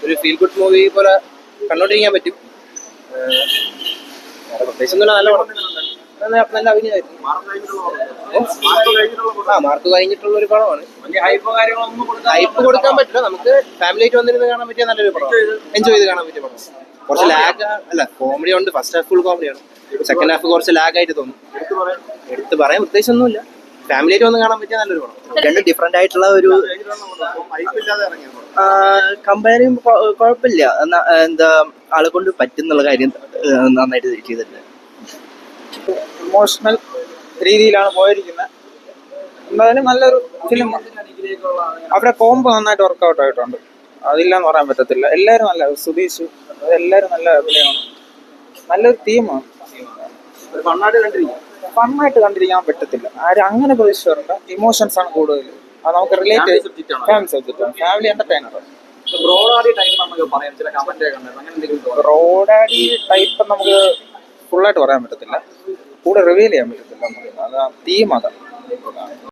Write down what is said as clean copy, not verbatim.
ഒരു feel good movie പോലെ കണ്ടോണ്ടിരിക്കാൻ പറ്റും. പ്രത്യേകിച്ച് നല്ല നല്ല അഭിനയമായിരുന്നു. മാർക്ക് കഴിഞ്ഞിട്ടുള്ള ഒരു പടമാണ്. ഹൈപ്പ് കൊടുക്കാൻ പറ്റില്ല, നമുക്ക് ഫാമിലി ആയിട്ട് വന്നിരുന്ന് കാണാൻ പറ്റിയ നല്ലൊരു പടമാണ്. എൻജോയ് ചെയ്ത് കാണാൻ പറ്റിയ പടം. കുറച്ച് ലാഗ് അല്ല, കോമഡി ഉണ്ട്. ഫസ്റ്റ് ഹാഫ് ഫുൾ കോമഡിയാണ്, സെക്കൻഡ് ഹാഫ് കുറച്ച് ലാഗ് ആയിട്ട് തോന്നും. എടുത്ത് പറയാൻ ഉദ്ദേശമൊന്നുമില്ല, ഫാമിലി ആയിട്ട് വന്ന് കാണാൻ പറ്റിയ നല്ലൊരു പടം. രണ്ട് ഡിഫറെന്റ് ആയിട്ടുള്ള ഒരു കമ്പയർ ചെയ്യുമ്പോൾ കുഴപ്പമില്ല. എന്താ ആളെ കൊണ്ട് പറ്റുന്നുള്ള കാര്യം നന്നായിട്ട് ചെയ്തിട്ടുണ്ട്. ഇമോഷണൽ രീതിയിലാണ് പോയിരിക്കുന്നത്. എന്തായാലും നല്ലൊരു ഫിലിം. അവരുടെ കോംബോ നന്നായിട്ട് വർക്കൗട്ട് ആയിട്ടുണ്ട്, അതില്ലാന്ന് പറയാൻ പറ്റത്തില്ല. എല്ലാവരും നല്ല, സുധീഷ് എല്ലാവരും നല്ല അഭിനയമാണ്, നല്ലൊരു തീമാണ്. ഫണ്ണായിട്ട് കണ്ടിരിക്കാൻ പറ്റത്തില്ല, ആരും അങ്ങനെ പ്രതീക്ഷിച്ച് വരണ്ട. ഇമോഷൻസ് ആണ് കൂടുതൽ, അത് നമുക്ക് റിലേറ്റ് ഫാമിലി സബ്ജക്റ്റാണ്, ഫാമിലി എന്റർടൈനർ. റോഡാഡി ടൈപ്പ് നമുക്ക് ഫുള്ളായിട്ട് പറയാൻ പറ്റത്തില്ല, കൂടെ റിവീൽ ചെയ്യാൻ പറ്റത്തില്ല. അത് തീം അതാണ്.